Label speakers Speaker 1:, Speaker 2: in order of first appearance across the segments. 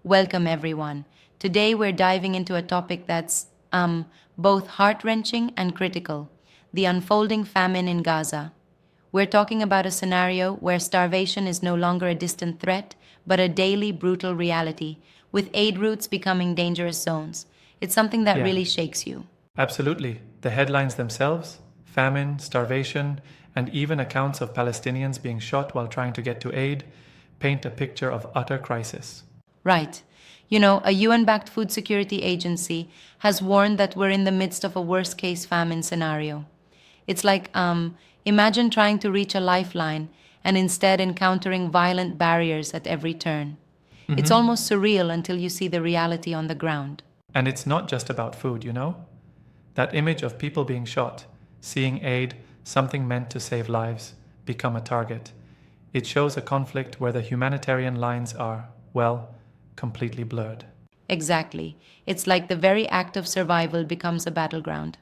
Speaker 1: Welcome, everyone. Today, we're diving into a topic that's both heart wrenching and critical: the unfolding famine in Gaza. We're talking about a scenario where starvation is no longer a distant threat, but a daily brutal reality, with aid routes becoming dangerous zones. It's something that
Speaker 2: Yeah,
Speaker 1: really shakes you.
Speaker 2: absolutely. The headlines themselves, famine, starvation, and even accounts of Palestinians being shot while trying to get to aid, paint a picture of utter crisis.
Speaker 1: Right. A UN backed food security agency has warned that we're in the midst of a worst case famine scenario. It's like, imagine trying to reach a lifeline and instead encountering violent barriers at every turn. It's
Speaker 2: hmm
Speaker 1: almost surreal until you see the reality on the ground.
Speaker 2: And it's not just about food, you know? That image of people being shot, seeing aid, something meant to save lives, become a target. It shows a conflict where the humanitarian lines are, well, completely blurred.
Speaker 1: Exactly. It's like the very act of survival becomes a battleground.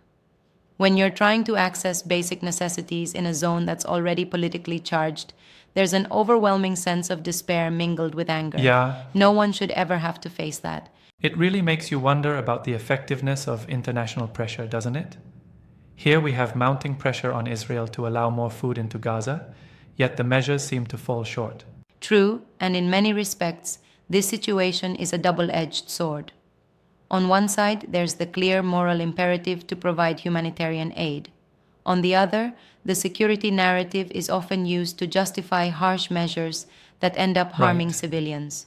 Speaker 1: When you're trying to access basic necessities in a zone that's already politically charged, there's an overwhelming sense of despair mingled with anger.
Speaker 2: Yeah,
Speaker 1: No one should ever have to face that.
Speaker 2: it really makes you wonder about the effectiveness of international pressure, doesn't it? Here we have mounting pressure on Israel to allow more food into Gaza, yet the measures seem to fall short.
Speaker 1: True, and in many respects, this situation is a double edged sword. On one side, there's the clear moral imperative to provide humanitarian aid. On the other, the security narrative is often used to justify harsh measures that end up harming
Speaker 2: Right.
Speaker 1: civilians.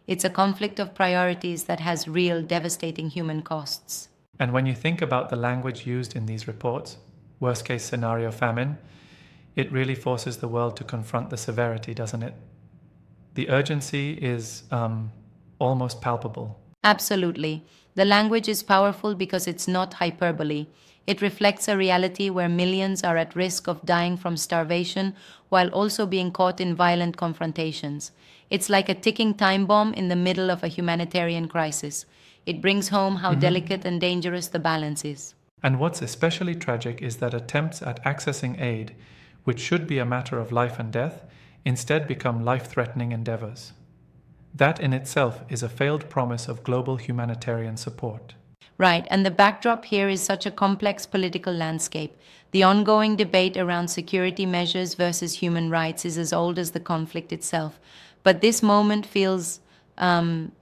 Speaker 1: It's a conflict of priorities that has real devastating human costs.
Speaker 2: And when you think about the language used in these reports, worst case scenario famine, it really forces the world to confront the severity, doesn't it? The urgency is almost palpable.
Speaker 1: Absolutely. The language is powerful because it's not hyperbole. It reflects a reality where millions are at risk of dying from starvation while also being caught in violent confrontations. It's like a ticking time bomb in the middle of a humanitarian crisis. It brings home how
Speaker 2: hmm
Speaker 1: delicate and dangerous the balance is.
Speaker 2: And what's especially tragic is that attempts at accessing aid, which should be a matter of life and death, instead become life threatening endeavors. That in itself is a failed promise of global humanitarian support.
Speaker 1: Right, and the backdrop here is such a complex political landscape. The ongoing debate around security measures versus human rights is as old as the conflict itself. But this moment feels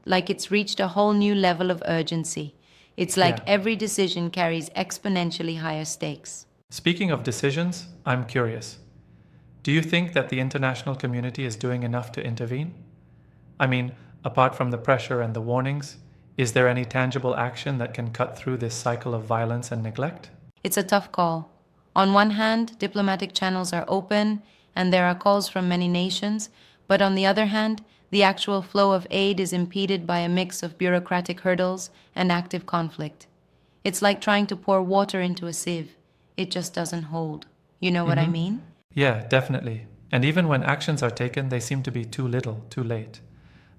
Speaker 1: like it's reached a whole new level of urgency. It's like
Speaker 2: Yeah.
Speaker 1: every decision carries exponentially higher stakes.
Speaker 2: Speaking of decisions, I'm curious. Do you think that the international community is doing enough to intervene? I mean, apart from the pressure and the warnings, is there any tangible action that can cut through this cycle of violence and neglect?
Speaker 1: It's a tough call. On one hand, diplomatic channels are open and there are calls from many nations, but on the other hand, the actual flow of aid is impeded by a mix of bureaucratic hurdles and active conflict. It's like trying to pour water into a sieve. It just doesn't hold. You know what I
Speaker 2: hmm
Speaker 1: mean?
Speaker 2: Yeah, definitely. And even when actions are taken, they seem to be too little, too late.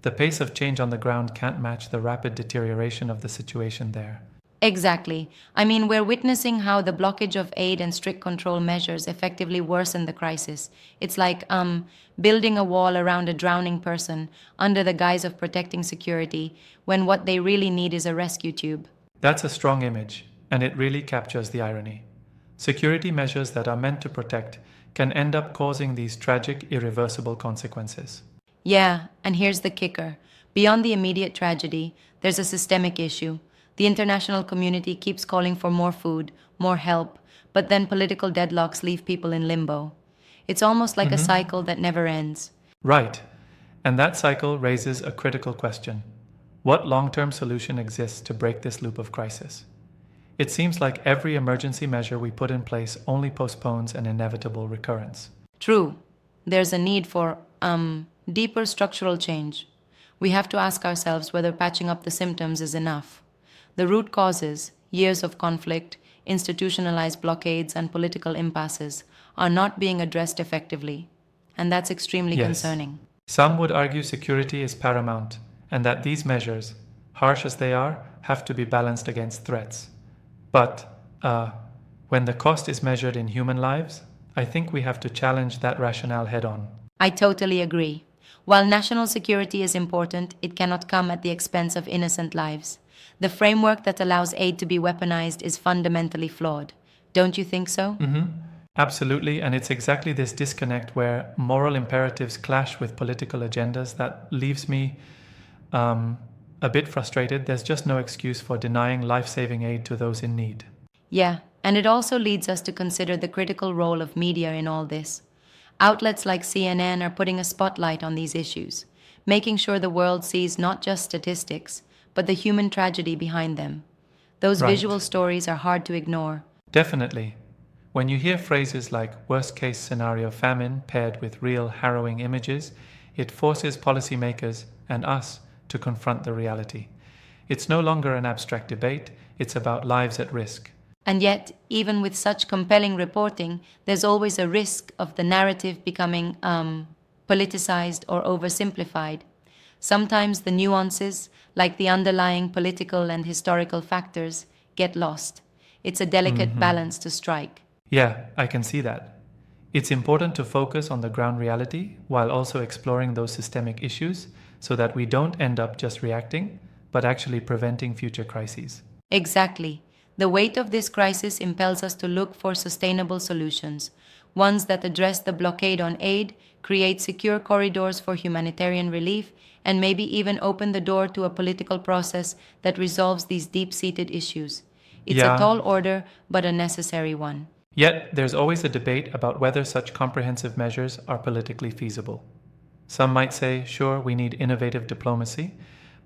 Speaker 2: The pace of change on the ground can't match the rapid deterioration of the situation there.
Speaker 1: Exactly. I mean, we're witnessing how the blockage of aid and strict control measures effectively worsen the crisis. It's like building a wall around a drowning person under the guise of protecting security when what they really need is a rescue tube.
Speaker 2: That's a strong image, and it really captures the irony. Security measures that are meant to protect can end up causing these tragic, irreversible consequences.
Speaker 1: Yeah, and here's the kicker. Beyond the immediate tragedy, there's a systemic issue. The international community keeps calling for more food, more help, but then political deadlocks leave people in limbo. It's almost like a
Speaker 2: hmm
Speaker 1: cycle that never ends.
Speaker 2: Right. And that cycle raises a critical question. What long term solution exists to break this loop of crisis? It seems like every emergency measure we put in place only postpones an inevitable recurrence.
Speaker 1: True, there's a need for deeper structural change. We have to ask ourselves whether patching up the symptoms is enough. The root causes, years of conflict, institutionalized blockades, and political impasses, are not being addressed effectively. And that's extremely
Speaker 2: Yes,
Speaker 1: concerning.
Speaker 2: some would argue security is paramount and that these measures, harsh as they are, have to be balanced against threats. But when the cost is measured in human lives, I think we have to challenge that rationale head on.
Speaker 1: I totally agree. While national security is important, it cannot come at the expense of innocent lives. The framework that allows aid to be weaponized is fundamentally flawed. Don't you think so?
Speaker 2: Absolutely, and it's exactly this disconnect where moral imperatives clash with political agendas that leaves me a bit frustrated. There's just no excuse for denying life saving aid to those in need.
Speaker 1: Yeah, and it also leads us to consider the critical role of media in all this. Outlets like CNN are putting a spotlight on these issues, making sure the world sees not just statistics, but the human tragedy behind them. Those
Speaker 2: Right.
Speaker 1: visual stories are hard to ignore.
Speaker 2: Definitely. When you hear phrases like worst case scenario famine paired with real harrowing images, it forces policymakers and us to confront the reality. It's no longer an abstract debate, it's about lives at risk.
Speaker 1: And yet, even with such compelling reporting, there's always a risk of the narrative becoming politicized or oversimplified. Sometimes the nuances, like the underlying political and historical factors, get lost. It's a delicate balance to strike.
Speaker 2: Yeah, I can see that. It's important to focus on the ground reality while also exploring those systemic issues so that we don't end up just reacting, but actually preventing future crises.
Speaker 1: Exactly. The weight of this crisis impels us to look for sustainable solutions, ones that address the blockade on aid, create secure corridors for humanitarian relief, and maybe even open the door to a political process that resolves these deep seated issues. It's a
Speaker 2: Yeah,
Speaker 1: tall order, but a necessary one.
Speaker 2: yet there's always a debate about whether such comprehensive measures are politically feasible. Some might say, sure, we need innovative diplomacy,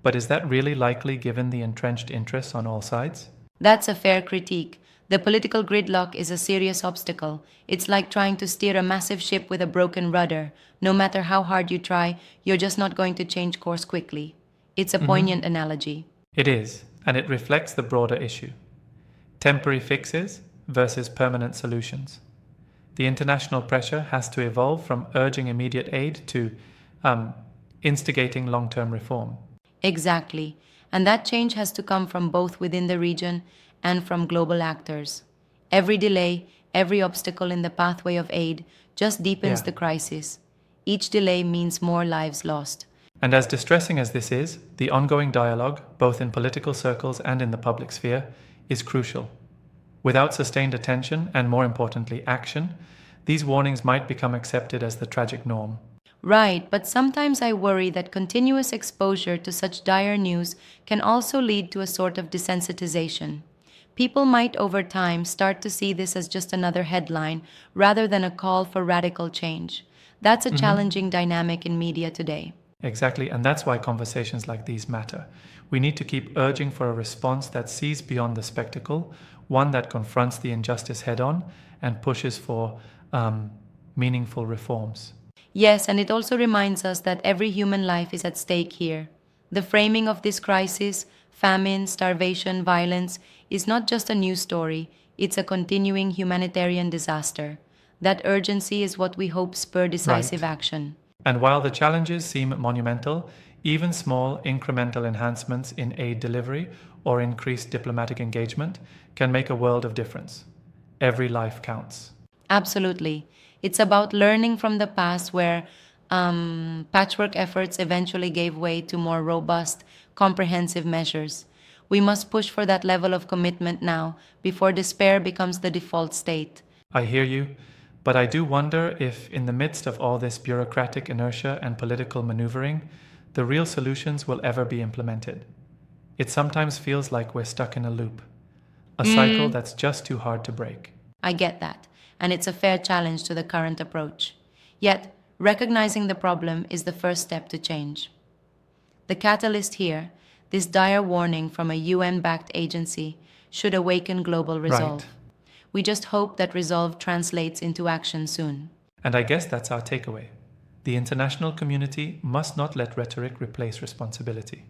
Speaker 2: but is that really likely given the entrenched interests on all sides?
Speaker 1: That's a fair critique. The political gridlock is a serious obstacle. It's like trying to steer a massive ship with a broken rudder. No matter how hard you try, you're just not going to change course quickly. It's a poignant analogy.
Speaker 2: It is, and it reflects the broader issue. Temporary fixes versus permanent solutions. The international pressure has to evolve from urging immediate aid to instigating long term reform.
Speaker 1: Exactly. And that change has to come from both within the region and from global actors. Every delay, every obstacle in the pathway of aid just deepens
Speaker 2: Yeah.
Speaker 1: the crisis. Each delay means more lives lost.
Speaker 2: And as distressing as this is, the ongoing dialogue, both in political circles and in the public sphere, is crucial. Without sustained attention and, more importantly, action, these warnings might become accepted as the tragic norm.
Speaker 1: Right, but sometimes I worry that continuous exposure to such dire news can also lead to a sort of desensitization. People might over time start to see this as just another headline rather than a call for radical change. That's a challenging dynamic in media today.
Speaker 2: Exactly, and that's why conversations like these matter. We need to keep urging for a response that sees beyond the spectacle, one that confronts the injustice head on and pushes for meaningful reforms.
Speaker 1: Yes, and it also reminds us that every human life is at stake here. The framing of this crisis, famine, starvation, violence, is not just a news story, it's a continuing humanitarian disaster. That urgency is what we hope spur decisive
Speaker 2: Right.
Speaker 1: action.
Speaker 2: And while the challenges seem monumental, even small incremental enhancements in aid delivery or increased diplomatic engagement can make a world of difference. Every life counts.
Speaker 1: Absolutely. It's about learning from the past where patchwork efforts eventually gave way to more robust, comprehensive measures. We must push for that level of commitment now before despair becomes the default state.
Speaker 2: I hear you, but I do wonder if, in the midst of all this bureaucratic inertia and political maneuvering, the real solutions will ever be implemented. It sometimes feels like we're stuck in a loop, a cycle that's just too hard to break.
Speaker 1: I get that, and it's a fair challenge to the current approach. Yet, recognizing the problem is the first step to change. The catalyst here, this dire warning from a UN backed agency, should awaken global resolve.
Speaker 2: Right.
Speaker 1: We just hope that resolve translates into action soon.
Speaker 2: And I guess that's our takeaway. The international community must not let rhetoric replace responsibility.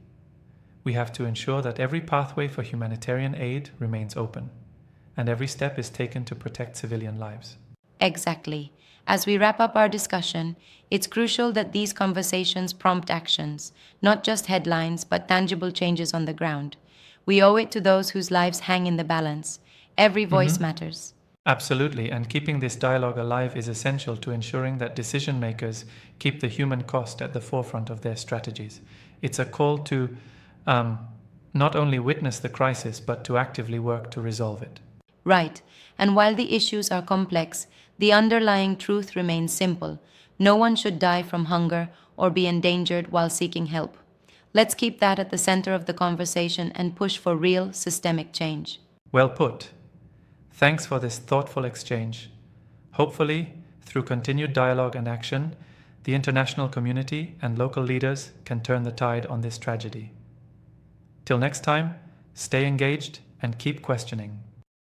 Speaker 2: We have to ensure that every pathway for humanitarian aid remains open, and every step is taken to protect civilian lives.
Speaker 1: Exactly. As we wrap up our discussion, it's crucial that these conversations prompt actions, not just headlines, but tangible changes on the ground. We owe it to those whose lives hang in the balance. Every voice matters.
Speaker 2: Absolutely, and keeping this dialogue alive is essential to ensuring that decision makers keep the human cost at the forefront of their strategies. It's a call to not only witness the crisis, but to actively work to resolve it.
Speaker 1: Right. And while the issues are complex, the underlying truth remains simple. No one should die from hunger or be endangered while seeking help. Let's keep that at the center of the conversation and push for real systemic change.
Speaker 2: Well put. Thanks for this thoughtful exchange. Hopefully, through continued dialogue and action, the international community and local leaders can turn the tide on this tragedy. Till next time, stay engaged and keep questioning.